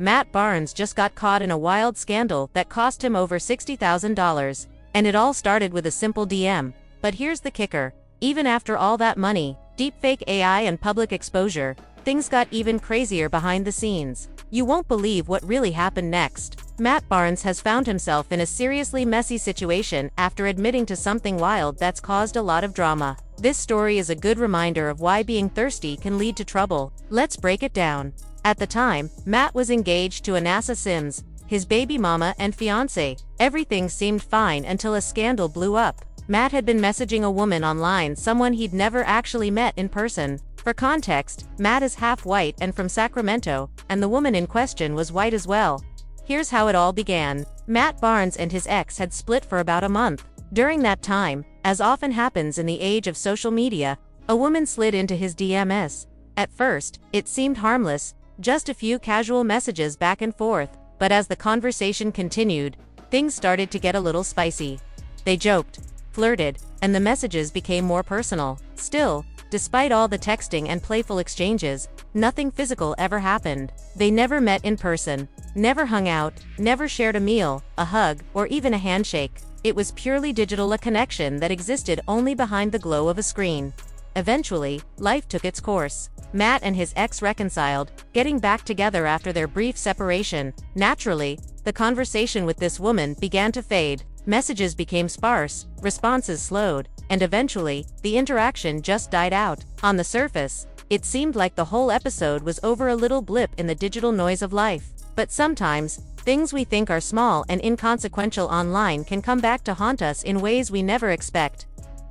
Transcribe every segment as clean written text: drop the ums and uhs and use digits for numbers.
Matt Barnes just got caught in a wild scandal that cost him over $60,000. And it all started with a simple DM. But here's the kicker. Even after all that money, deepfake AI and public exposure, things got even crazier behind the scenes. You won't believe what really happened next. Matt Barnes has found himself in a seriously messy situation after admitting to something wild that's caused a lot of drama. This story is a good reminder of why being thirsty can lead to trouble. Let's break it down. At the time, Matt was engaged to Anassa Sims, his baby mama and fiancé. Everything seemed fine until a scandal blew up. Matt had been messaging a woman online, someone he'd never actually met in person. For context, Matt is half white and from Sacramento, and the woman in question was white as well. Here's how it all began. Matt Barnes and his ex had split for about a month. During that time, as often happens in the age of social media, a woman slid into his DMs. At first, it seemed harmless, just a few casual messages back and forth, but as the conversation continued, things started to get a little spicy. They joked, flirted, and the messages became more personal. Still, despite all the texting and playful exchanges, nothing physical ever happened. They never met in person, never hung out, never shared a meal, a hug, or even a handshake. It was purely digital, a connection that existed only behind the glow of a screen. Eventually, life took its course. Matt and his ex reconciled, getting back together after their brief separation. Naturally, the conversation with this woman began to fade. Messages became sparse, responses slowed, and eventually, the interaction just died out. On the surface, it seemed like the whole episode was over a little blip in the digital noise of life. But sometimes, things we think are small and inconsequential online can come back to haunt us in ways we never expect.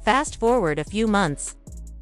Fast forward a few months,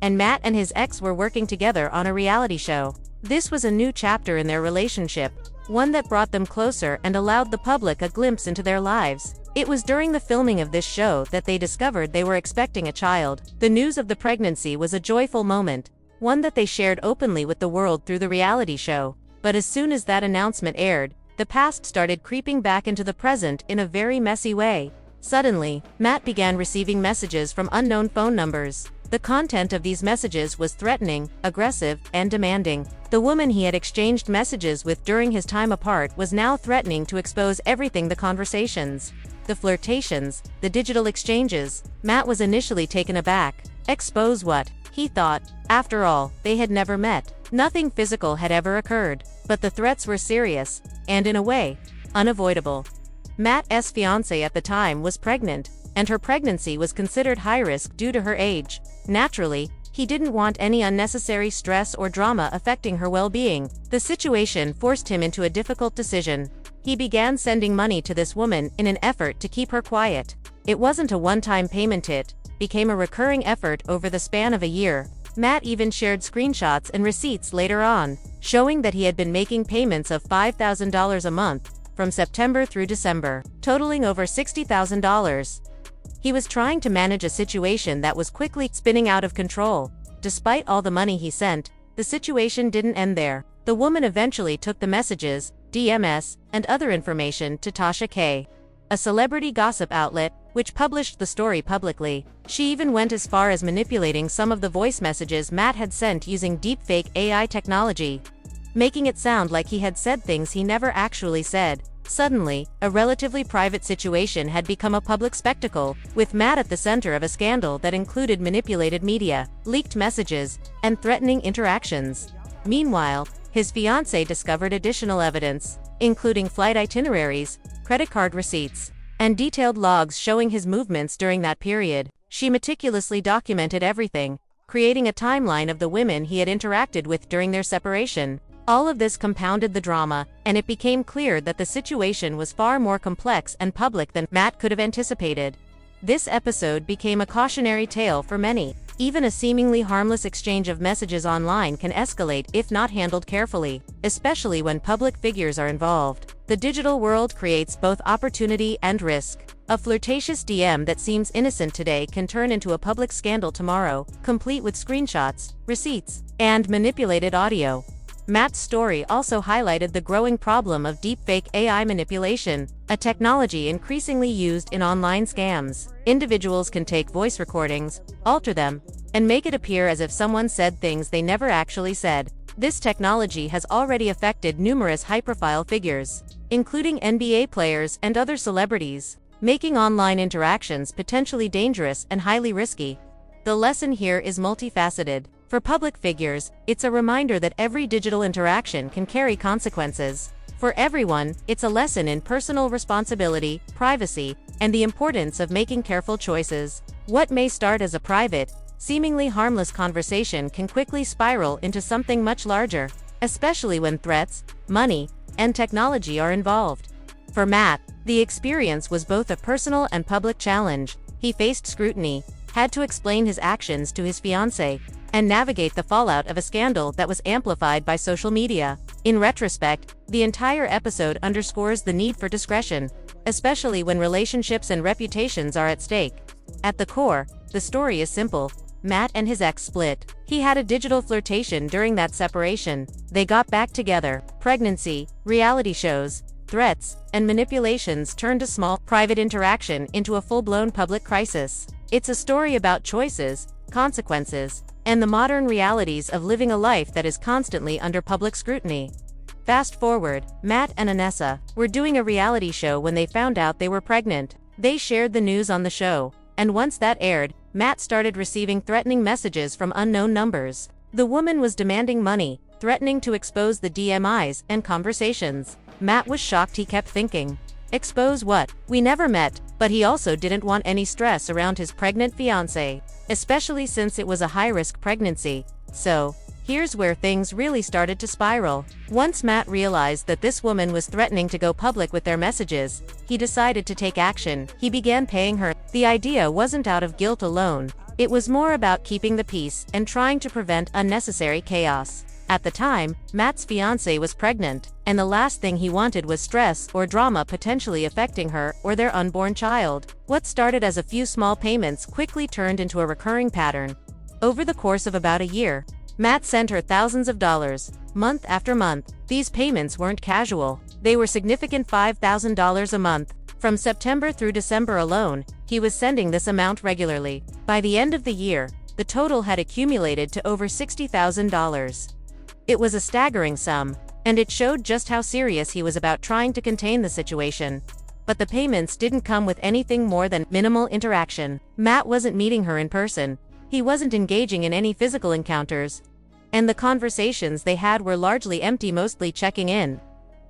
and Matt and his ex were working together on a reality show. This was a new chapter in their relationship, one that brought them closer and allowed the public a glimpse into their lives. It was during the filming of this show that they discovered they were expecting a child. The news of the pregnancy was a joyful moment, one that they shared openly with the world through the reality show. But as soon as that announcement aired, the past started creeping back into the present in a very messy way. Suddenly, Matt began receiving messages from unknown phone numbers. The content of these messages was threatening, aggressive, and demanding. The woman he had exchanged messages with during his time apart was now threatening to expose everything: the conversations, the flirtations, the digital exchanges. Matt was initially taken aback. Expose what? He thought. After all, they had never met. Nothing physical had ever occurred. But the threats were serious, and in a way, unavoidable. Matt's fiancée at the time was pregnant, and her pregnancy was considered high risk due to her age. Naturally, he didn't want any unnecessary stress or drama affecting her well-being. The situation forced him into a difficult decision. He began sending money to this woman in an effort to keep her quiet. It wasn't a one-time payment, it became a recurring effort over the span of a year. Matt even shared screenshots and receipts later on, showing that he had been making payments of $5,000 a month, from September through December, totaling over $60,000. He was trying to manage a situation that was quickly spinning out of control. Despite all the money he sent, the situation didn't end there. The woman eventually took the messages, DMs, and other information to Tasha K, a celebrity gossip outlet, which published the story publicly. She even went as far as manipulating some of the voice messages Matt had sent using deepfake AI technology, making it sound like he had said things he never actually said. Suddenly, a relatively private situation had become a public spectacle, with Matt at the center of a scandal that included manipulated media, leaked messages, and threatening interactions. Meanwhile, his fiancée discovered additional evidence, including flight itineraries, credit card receipts, and detailed logs showing his movements during that period. She meticulously documented everything, creating a timeline of the women he had interacted with during their separation. All of this compounded the drama, and it became clear that the situation was far more complex and public than Matt could have anticipated. This episode became a cautionary tale for many. Even a seemingly harmless exchange of messages online can escalate if not handled carefully, especially when public figures are involved. The digital world creates both opportunity and risk. A flirtatious DM that seems innocent today can turn into a public scandal tomorrow, complete with screenshots, receipts, and manipulated audio. Matt's story also highlighted the growing problem of deepfake AI manipulation, a technology increasingly used in online scams. Individuals can take voice recordings, alter them, and make it appear as if someone said things they never actually said. This technology has already affected numerous high-profile figures, including NBA players and other celebrities, making online interactions potentially dangerous and highly risky. The lesson here is multifaceted. For public figures, it's a reminder that every digital interaction can carry consequences. For everyone, it's a lesson in personal responsibility, privacy, and the importance of making careful choices. What may start as a private, seemingly harmless conversation can quickly spiral into something much larger, especially when threats, money, and technology are involved. For Matt, the experience was both a personal and public challenge. He faced scrutiny, had to explain his actions to his fiancée, and navigate the fallout of a scandal that was amplified by social media. In retrospect, the entire episode underscores the need for discretion, especially when relationships and reputations are at stake. At the core, the story is simple. Matt and his ex split. He had a digital flirtation during that separation. They got back together. Pregnancy, reality shows, threats, and manipulations turned a small, private interaction into a full-blown public crisis. It's a story about choices, consequences, and the modern realities of living a life that is constantly under public scrutiny. Fast forward, Matt and Anessa were doing a reality show when they found out they were pregnant. They shared the news on the show, and once that aired, Matt started receiving threatening messages from unknown numbers. The woman was demanding money, threatening to expose the DMIs and conversations. Matt was shocked. He kept thinking, expose what? We never met. But he also didn't want any stress around his pregnant fiancée, especially since it was a high-risk pregnancy. So, here's where things really started to spiral. Once Matt realized that this woman was threatening to go public with their messages, he decided to take action. He began paying her. The idea wasn't out of guilt alone. It was more about keeping the peace and trying to prevent unnecessary chaos. At the time, Matt's fiancée was pregnant, and the last thing he wanted was stress or drama potentially affecting her or their unborn child. What started as a few small payments quickly turned into a recurring pattern. Over the course of about a year, Matt sent her thousands of dollars, month after month. These payments weren't casual. They were significant. $5,000 a month. From September through December alone, he was sending this amount regularly. By the end of the year, the total had accumulated to over $60,000. It was a staggering sum, and it showed just how serious he was about trying to contain the situation. But the payments didn't come with anything more than minimal interaction. Matt wasn't meeting her in person. He wasn't engaging in any physical encounters. And the conversations they had were largely empty, mostly checking in,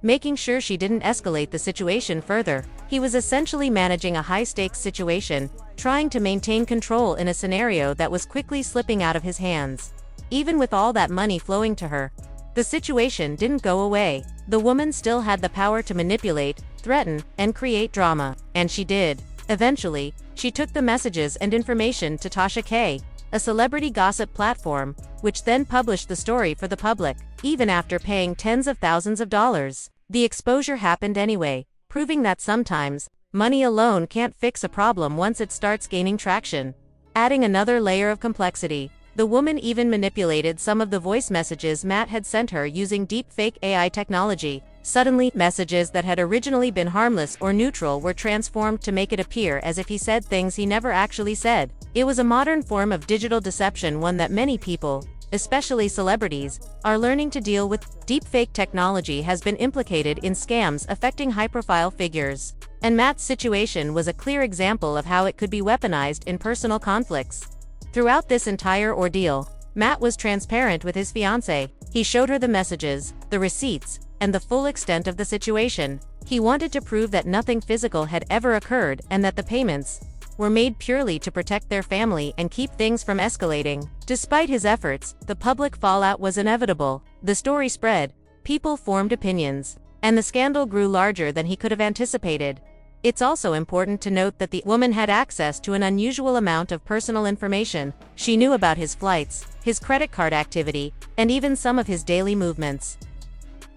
making sure she didn't escalate the situation further. He was essentially managing a high-stakes situation, trying to maintain control in a scenario that was quickly slipping out of his hands. Even with all that money flowing to her, the situation didn't go away. The woman still had the power to manipulate, threaten, and create drama. And she did. Eventually, she took the messages and information to Tasha K, a celebrity gossip platform, which then published the story for the public. Even after paying tens of thousands of dollars, the exposure happened anyway, proving that sometimes, money alone can't fix a problem once it starts gaining traction. Adding another layer of complexity, the woman even manipulated some of the voice messages Matt had sent her using deepfake AI technology. Suddenly, messages that had originally been harmless or neutral were transformed to make it appear as if he said things he never actually said. It was a modern form of digital deception, one that many people, especially celebrities, are learning to deal with. Deepfake technology has been implicated in scams affecting high-profile figures, and Matt's situation was a clear example of how it could be weaponized in personal conflicts. Throughout this entire ordeal, Matt was transparent with his fiancée. He showed her the messages, the receipts, and the full extent of the situation. He wanted to prove that nothing physical had ever occurred and that the payments were made purely to protect their family and keep things from escalating. Despite his efforts, the public fallout was inevitable. The story spread, people formed opinions, and the scandal grew larger than he could have anticipated. It's also important to note that the woman had access to an unusual amount of personal information. She knew about his flights, his credit card activity, and even some of his daily movements.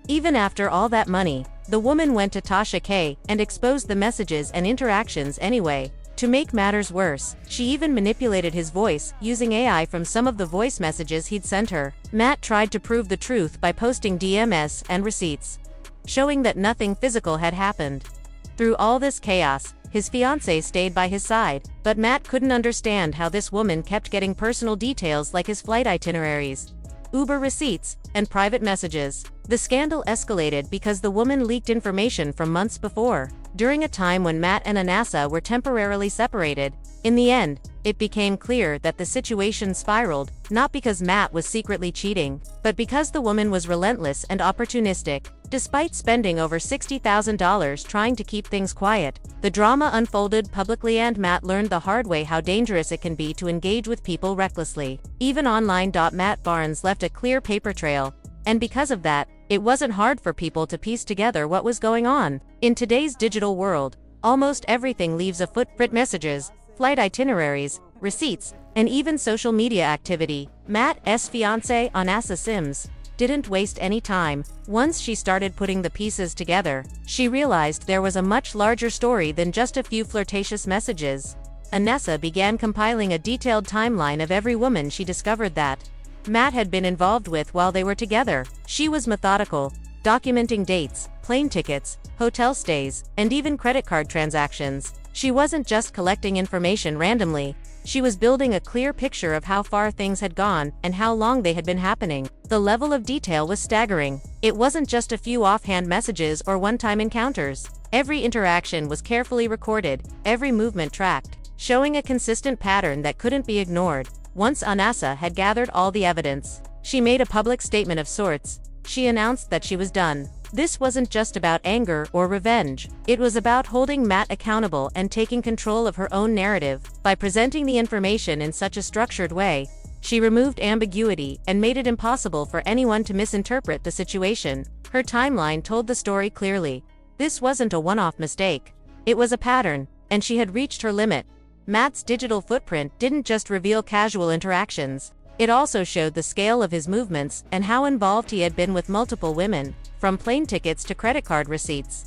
Even after all that money, the woman went to Tasha K and exposed the messages and interactions anyway. To make matters worse, she even manipulated his voice, using AI from some of the voice messages he'd sent her. Matt tried to prove the truth by posting DMS and receipts, showing that nothing physical had happened. Through all this chaos, his fiancée stayed by his side, but Matt couldn't understand how this woman kept getting personal details like his flight itineraries, Uber receipts, and private messages. The scandal escalated because the woman leaked information from months before, during a time when Matt and Anasa were temporarily separated. In the end, it became clear that the situation spiraled, not because Matt was secretly cheating, but because the woman was relentless and opportunistic. Despite spending over $60,000 trying to keep things quiet, the drama unfolded publicly and Matt learned the hard way how dangerous it can be to engage with people recklessly. Even online. Matt Barnes left a clear paper trail, and because of that, it wasn't hard for people to piece together what was going on. In today's digital world, almost everything leaves a footprint: messages, flight itineraries, receipts, and even social media activity. Matt's fiancée, Anasa Sims, didn't waste any time. Once she started putting the pieces together, she realized there was a much larger story than just a few flirtatious messages. Anasa began compiling a detailed timeline of every woman she discovered that Matt had been involved with while they were together. She was methodical, documenting dates, plane tickets, hotel stays, and even credit card transactions. She wasn't just collecting information randomly, she was building a clear picture of how far things had gone and how long they had been happening. The level of detail was staggering. It wasn't just a few offhand messages or one-time encounters. Every interaction was carefully recorded, every movement tracked, showing a consistent pattern that couldn't be ignored. Once Anasa had gathered all the evidence, she made a public statement of sorts. She announced that she was done. This wasn't just about anger or revenge. It was about holding Matt accountable and taking control of her own narrative. By presenting the information in such a structured way, she removed ambiguity and made it impossible for anyone to misinterpret the situation. Her timeline told the story clearly. This wasn't a one-off mistake. It was a pattern, and she had reached her limit. Matt's digital footprint didn't just reveal casual interactions. It also showed the scale of his movements and how involved he had been with multiple women, from plane tickets to credit card receipts.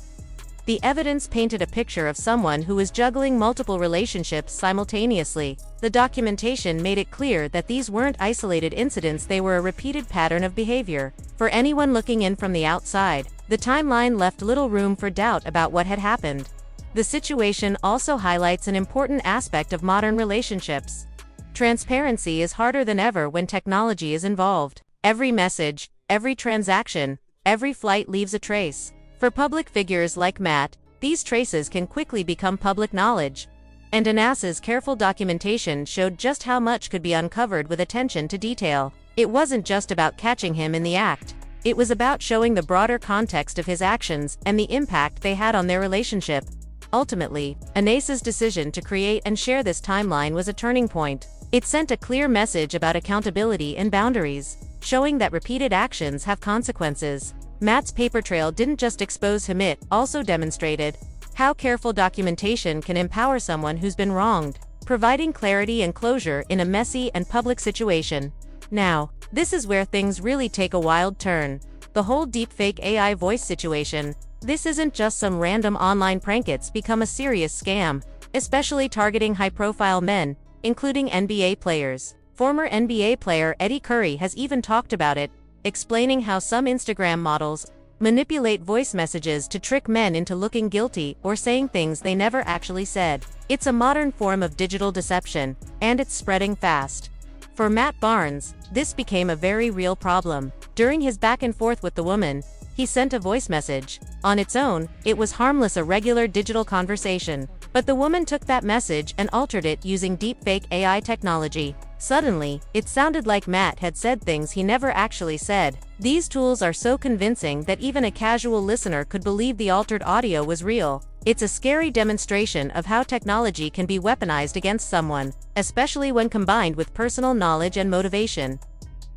The evidence painted a picture of someone who was juggling multiple relationships simultaneously. The documentation made it clear that these weren't isolated incidents, they were a repeated pattern of behavior. For anyone looking in from the outside, the timeline left little room for doubt about what had happened. The situation also highlights an important aspect of modern relationships. Transparency is harder than ever when technology is involved. Every message, every transaction, every flight leaves a trace. For public figures like Matt, these traces can quickly become public knowledge. And Anasa's careful documentation showed just how much could be uncovered with attention to detail. It wasn't just about catching him in the act. It was about showing the broader context of his actions and the impact they had on their relationship. Ultimately, Anasa's decision to create and share this timeline was a turning point. It sent a clear message about accountability and boundaries, showing that repeated actions have consequences. Matt's paper trail didn't just expose him, it also demonstrated how careful documentation can empower someone who's been wronged, providing clarity and closure in a messy and public situation. Now, this is where things really take a wild turn. The whole deepfake AI voice situation. This isn't just some random online prank, it's become a serious scam, especially targeting high-profile men, including NBA players. Former NBA player Eddie Curry has even talked about it, explaining how some Instagram models manipulate voice messages to trick men into looking guilty or saying things they never actually said. It's a modern form of digital deception, and it's spreading fast. For Matt Barnes, this became a very real problem. During his back and forth with the woman, he sent a voice message. On its own, it was harmless, a regular digital conversation. But the woman took that message and altered it using deepfake AI technology. Suddenly, it sounded like Matt had said things he never actually said. These tools are so convincing that even a casual listener could believe the altered audio was real. It's a scary demonstration of how technology can be weaponized against someone, especially when combined with personal knowledge and motivation.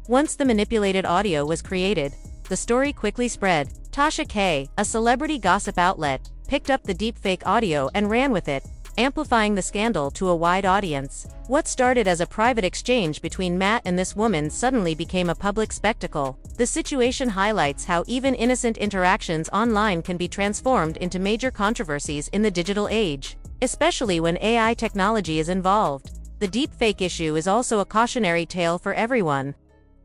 Once the manipulated audio was created, the story quickly spread. Tasha K, a celebrity gossip outlet, picked up the deepfake audio and ran with it, amplifying the scandal to a wide audience. What started as a private exchange between Matt and this woman suddenly became a public spectacle. The situation highlights how even innocent interactions online can be transformed into major controversies in the digital age, especially when AI technology is involved. The deepfake issue is also a cautionary tale for everyone,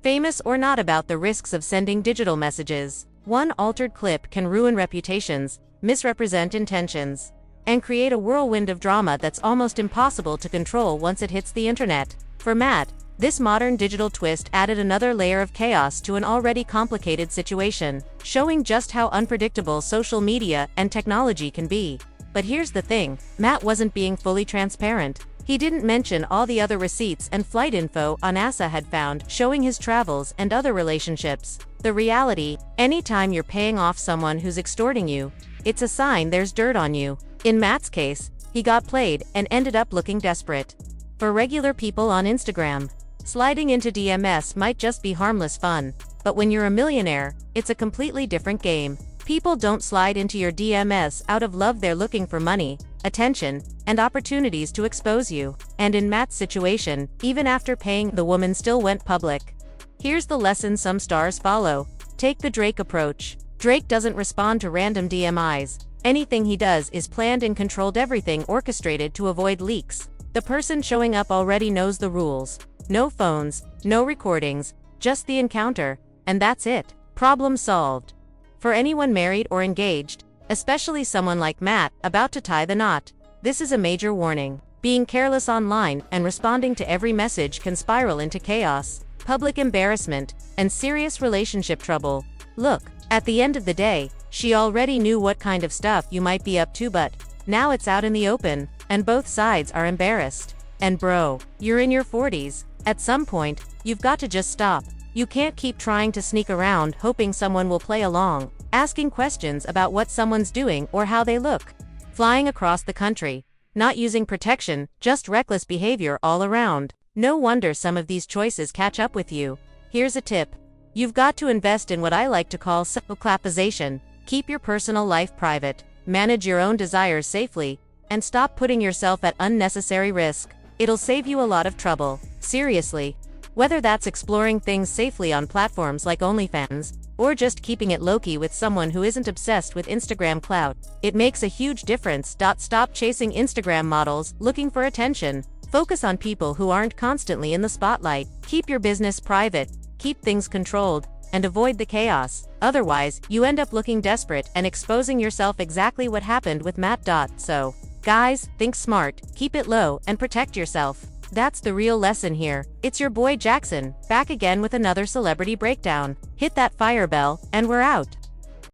famous or not, about the risks of sending digital messages. One altered clip can ruin reputations, misrepresent intentions, and create a whirlwind of drama that's almost impossible to control once it hits the internet. For Matt, This modern digital twist added another layer of chaos to an already complicated situation, showing just how unpredictable social media and technology can be. But here's the thing, Matt wasn't being fully transparent. He didn't mention all the other receipts and flight info NASA had found, showing his travels and other relationships. The reality, anytime you're paying off someone who's extorting you, it's a sign there's dirt on you. In Matt's case, he got played and ended up looking desperate. For regular people on Instagram, sliding into DMs might just be harmless fun, but when you're a millionaire, it's a completely different game. People don't slide into your DMs out of love, they're looking for money, attention, and opportunities to expose you. And in Matt's situation, even after paying, the woman still went public. Here's the lesson some stars follow. Take the Drake approach. Drake doesn't respond to random DMs. Anything he does is planned and controlled, everything orchestrated to avoid leaks. The person showing up already knows the rules. No phones, no recordings, just the encounter, and that's it. Problem solved. For anyone married or engaged, especially someone like Matt, about to tie the knot, this is a major warning. Being careless online and responding to every message can spiral into chaos, public embarrassment, and serious relationship trouble. Look, at the end of the day, she already knew what kind of stuff you might be up to, but now it's out in the open, and both sides are embarrassed. And bro, you're in your 40s. At some point, you've got to just stop. You can't keep trying to sneak around hoping someone will play along, asking questions about what someone's doing or how they look. Flying across the country, not using protection, just reckless behavior all around. No wonder some of these choices catch up with you. Here's a tip. You've got to invest in what I like to call self-clapization. Keep your personal life private, manage your own desires safely, and stop putting yourself at unnecessary risk. It'll save you a lot of trouble. Seriously. Whether that's exploring things safely on platforms like OnlyFans, or just keeping it low-key with someone who isn't obsessed with Instagram clout, it makes a huge difference. Stop chasing Instagram models looking for attention. Focus on people who aren't constantly in the spotlight. Keep your business private, keep things controlled, and avoid the chaos. Otherwise, you end up looking desperate and exposing yourself, exactly what happened with Matt. So, guys, think smart, keep it low, and protect yourself. That's the real lesson here. It's your boy Jackson, back again with another celebrity breakdown. Hit that fire bell, and we're out.